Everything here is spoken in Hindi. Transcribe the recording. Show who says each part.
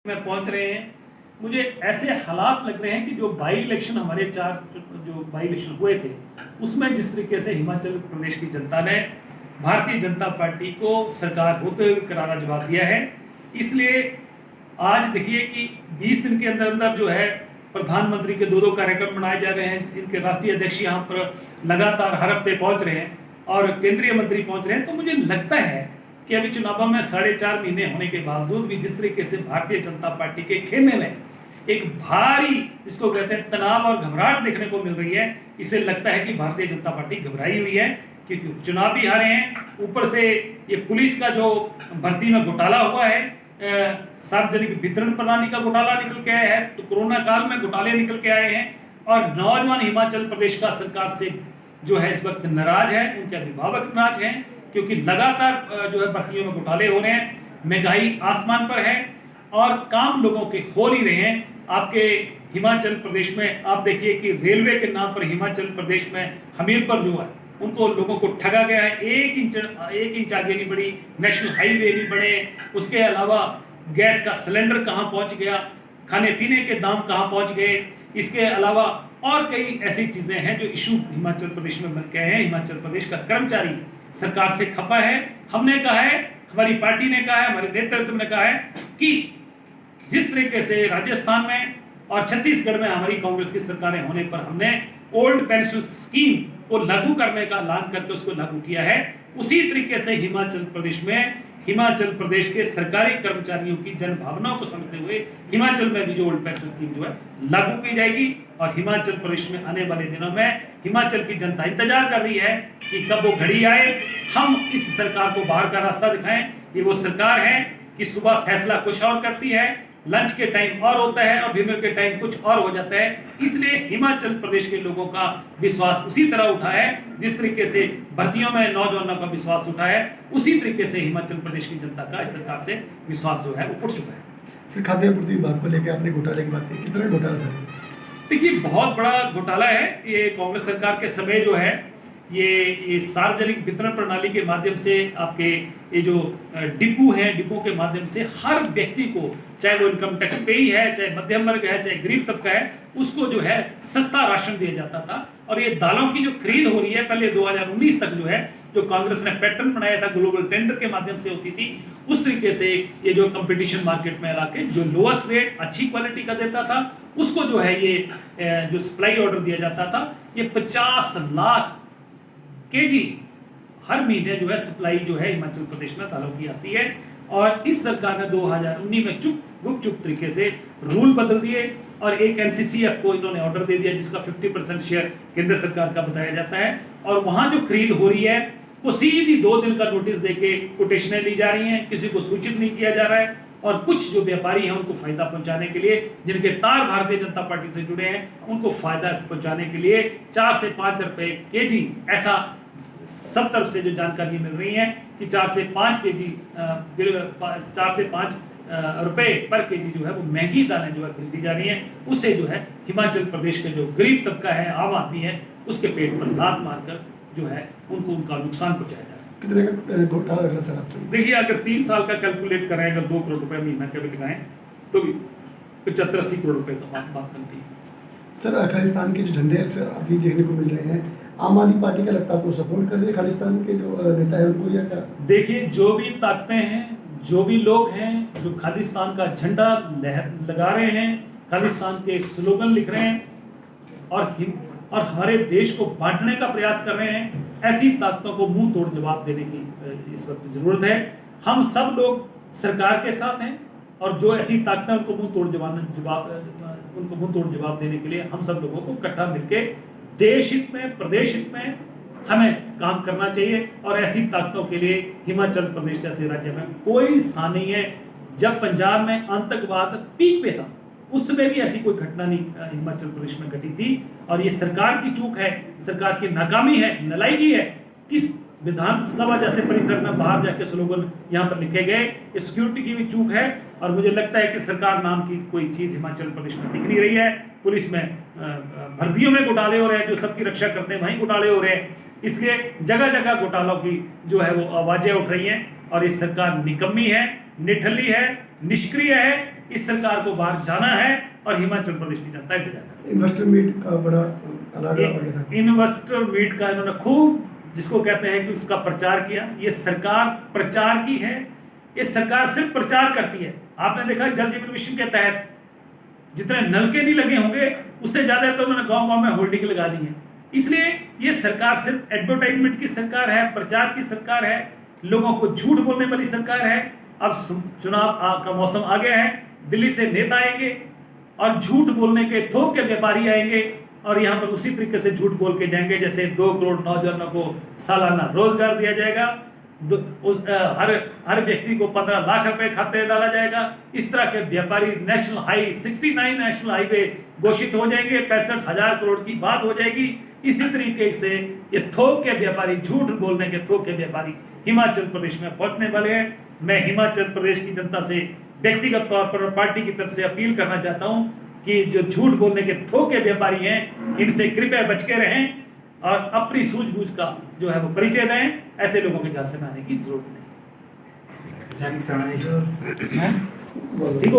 Speaker 1: में पहुंच रहे हैं। मुझे ऐसे हालात लग रहे हैं कि जो बाई इलेक्शन हमारे जो बाई इलेक्शन हुए थे उसमें जिस तरीके से हिमाचल प्रदेश की जनता ने भारतीय जनता पार्टी को सरकार होते हुए करारा जवाब दिया है। इसलिए आज देखिए कि 20 दिन के अंदर अंदर जो है प्रधानमंत्री के दो कार्यक्रम बनाए जा रहे हैं। इनके राष्ट्रीय अध्यक्ष यहाँ पर लगातार हर हफ्ते पहुंच रहे हैं और केंद्रीय मंत्री पहुंच रहे हैं। तो मुझे लगता है कि अभी चुनावों में 4.5 महीने होने के बावजूद भी जिस तरीके से भारतीय जनता पार्टी के खेमे में एक भारी जिसको कहते हैं तनाव और घबराहट देखने को मिल रही है, इसे लगता है कि भारतीय जनता पार्टी घबराई हुई है क्योंकि चुनाव भी हारे हैं। ऊपर से ये पुलिस का जो भर्ती में घोटाला हुआ है, सार्वजनिक वितरण प्रणाली का घोटाला निकल के आया है, तो कोरोना काल में घोटाले निकल के आए हैं और नौजवान हिमाचल प्रदेश का सरकार से जो है इस वक्त नाराज है, उनके अभिभावक नाराज हैं क्योंकि लगातार जो है भर्तियों में घोटाले हो रहे हैं, महंगाई आसमान पर है और काम लोगों के हो नहीं रहे हैं। आपके हिमाचल प्रदेश में आप देखिए कि रेलवे के नाम पर हिमाचल प्रदेश में हमीरपुर जो है उनको लोगों को ठगा गया है। एक इंच आगे नहीं बढ़ी, नेशनल हाईवे नहीं बने, उसके अलावा गैस का सिलेंडर कहाँ पहुंच गया, खाने पीने के दाम कहाँ पहुंच गए, इसके अलावा और कई ऐसी चीजें हैं जो इशू हिमाचल प्रदेश में बन गए हैं। हिमाचल प्रदेश का कर्मचारी सरकार से खफा है। हमने कहा है, हमारी पार्टी ने कहा है, हमारे नेतृत्व ने कहा है कि जिस तरीके से राजस्थान में और छत्तीसगढ़ में हमारी कांग्रेस की सरकारें होने पर हमने ओल्ड पेंशन स्कीम को लागू करने का ऐलान करके उसको लागू किया है, उसी तरीके से हिमाचल प्रदेश के सरकारी कर्मचारियों की जन भावनाओं को समझते हुए हिमाचल में भी जो ओल्ड पेंशन स्कीम जो है लागू की जाएगी। और हिमाचल प्रदेश में आने वाले दिनों में हिमाचल की जनता इंतजार कर रही है कि कब वो घड़ी आए, हम इस सरकार को बाहर का रास्ता दिखाएं। ये वो सरकार है कि सुबह फैसला कुछ और करती है, लंच के टाइम और होता है और डिनर के टाइम कुछ और हो जाता है। इसलिए हिमाचल प्रदेश के लोगों का विश्वास उसी तरह उठा है जिस तरीके से भर्तियों में नौजवानों का विश्वास उठा है, उसी तरीके से हिमाचल प्रदेश की जनता का इस सरकार से विश्वास जो है वो उठ चुका है।
Speaker 2: सर, खाद्य आपूर्ति विभाग को लेकर आपने घोटाले की बात की, किस तरह घोटाला सर?
Speaker 1: देखिए, बहुत बड़ा घोटाला है ये। कांग्रेस सरकार के समय जो है ये सार्वजनिक वितरण प्रणाली के माध्यम से आपके ये जो डिपो हैं, डिपो के माध्यम से हर व्यक्ति को, चाहे वो इनकम टैक्स पेई है, चाहे मध्यम वर्ग है, चाहे गरीब तबका है, उसको जो है सस्ता राशन दिया जाता था। और ये दालों की जो खरीद हो रही है, पहले 2019 तक जो है जो कांग्रेस ने पैटर्न बनाया था ग्लोबल टेंडर के माध्यम से होती थी, उस तरीके से ये जो कंपटीशन मार्केट में लाके जो लोएस्ट रेट अच्छी क्वालिटी का देता था उसको जो है ये जो सप्लाई ऑर्डर दिया जाता था, ये 50 लाख केजी हर महीने जो है सप्लाई जो है हिमाचल प्रदेश में दालों की आती है। और इस सरकार ने 2019 में गुपचुप तरीके से रूल बदल दिए और एक एनसीसीएफ को इन्होंने ऑर्डर दे दिया जिसका 50% शेयर केंद्र सरकार का बताया जाता है। और वहां जो खरीद हो रही है वो सीधी 2 दिन का नोटिस देके कोटेशनें ली जा रही हैं, किसी को सूचित नहीं किया जा रहा है। और कुछ जो व्यापारी हैं उनको फायदा पहुंचाने के लिए, जिनके तार भारतीय जनता पार्टी से जुड़े हैं, उनको फायदा पहुंचाने के लिए 4 से 5 रुपए केजी, ऐसा सब तरफ से जो जानकारी मिल रही है कि 4 से 5 रुपए पर केजी जो है वो महंगी दालें जो है खरीदी जा रही हैं। उससे जो है हिमाचल प्रदेश के जो गरीब तबका है, आम आदमी है, उसके पेट पर लात मारकर जो है उनको उनका नुकसान पहुंचाया जा रहा है।
Speaker 2: कितने का घोटाला लग रहा सर आपको?
Speaker 1: देखिए, अगर 3 साल का कैलकुलेट करें, अगर 2 करोड़ रुपए महीना के भी लगाएं तो 75-80 करोड़ रुपए का बात बनती है।
Speaker 2: सर, खालिस्तान के जो झंडे अक्सर अभी देखने को मिल रहे हैं, आम आदमी पार्टी का लगता है आपको सपोर्ट कर रही है खालिस्तान के जो नेता है उनको, या क्या?
Speaker 1: देखिए, जो भी ताकतें हैं, जो भी लोग हैं जो खालिस्तान का झंडा लगा रहे हैं, खालिस्तान के स्लोगन लिख रहे हैं और हमारे देश को बांटने का प्रयास कर रहे हैं, ऐसी ताकतों को मुंह तोड़ जवाब देने की इस वक्त जरूरत है। हम सब लोग सरकार के साथ हैं और जो ऐसी ताकतें उनको मुंह तोड़ जवाब देने के लिए हम सब लोगों को इकट्ठा मिलकर देश हित में, प्रदेश हित में हमें काम करना चाहिए। और ऐसी ताकतों के लिए हिमाचल प्रदेश जैसे राज्य में कोई स्थान नहीं है। जब पंजाब में आतंकवाद पीक पे था उस समय भी ऐसी कोई घटना नहीं हिमाचल प्रदेश में घटी थी। और ये सरकार की चूक है, सरकार की नाकामी है, नालायकी है कि विधानसभा जैसे परिसर में बाहर जाके स्लोगन यहाँ पर लिखे गए। सिक्योरिटी की भी चूक है और मुझे लगता है कि सरकार नाम की कोई चीज हिमाचल प्रदेश में दिख नहीं रही है। पुलिस में भर्तियों में घोटाले हो रहे हैं, जो सबकी रक्षा करते हैं वहीं घोटाले हो रहे हैं। इसलिए जगह जगह घोटालों की जो है वो आवाजें उठ रही हैं और ये सरकार निकम्मी है, निठल्ली है, निष्क्रिय है। इस सरकार को बाहर जाना है और हिमाचल प्रदेश की जनता इंतजार कर रही
Speaker 2: इन्वेस्टर मीट का बड़ा अनादर आ गया था।
Speaker 1: है। इन्वेस्टर मीट का इन्होंने खूब, जिसको कहते हैं कि उसका प्रचार किया। ये सरकार प्रचार की है, ये सरकार सिर्फ प्रचार करती है। आपने देखा जल जीवन मिशन के तहत जितने नलके नहीं लगे होंगे उससे ज्यादा तो उन्होंने गांव गांव में होल्डिंग लगा दी है। इसलिए ये सरकार सिर्फ एडवर्टाइजमेंट की सरकार है, प्रचार की सरकार है, लोगों को झूठ बोलने वाली सरकार है। अब चुनाव का मौसम आ गया है, दिल्ली से नेता आएंगे और झूठ बोलने के थोक के व्यापारी आएंगे और यहाँ पर उसी तरीके से झूठ बोल के जाएंगे जैसे 2 करोड़ नौजवानों को सालाना रोजगार दिया जाएगा, हर व्यक्ति को 15 लाख रुपए खाते में डाला जाएगा। इस तरह के व्यापारी नेशनल हाई 69 नेशनल हाईवे घोषित हो जाएंगे, 65,000 करोड़ की बात हो जाएगी। इसी तरीके से ये थोक के व्यापारी, झूठ बोलने के थोक के व्यापारी हिमाचल प्रदेश में पहुंचने वाले हैं। मैं हिमाचल प्रदेश की जनता से व्यक्तिगत तौर पर पार्टी की तरफ से अपील करना चाहता हूं कि जो झूठ बोलने के थोक के व्यापारी हैं इनसे कृपया बच के रहें और अपनी सूझबूझ का जो है वो परिचय दें। ऐसे लोगों के झांसे में आने की जरूरत नहीं।
Speaker 2: बोलो।
Speaker 1: ठीक हो।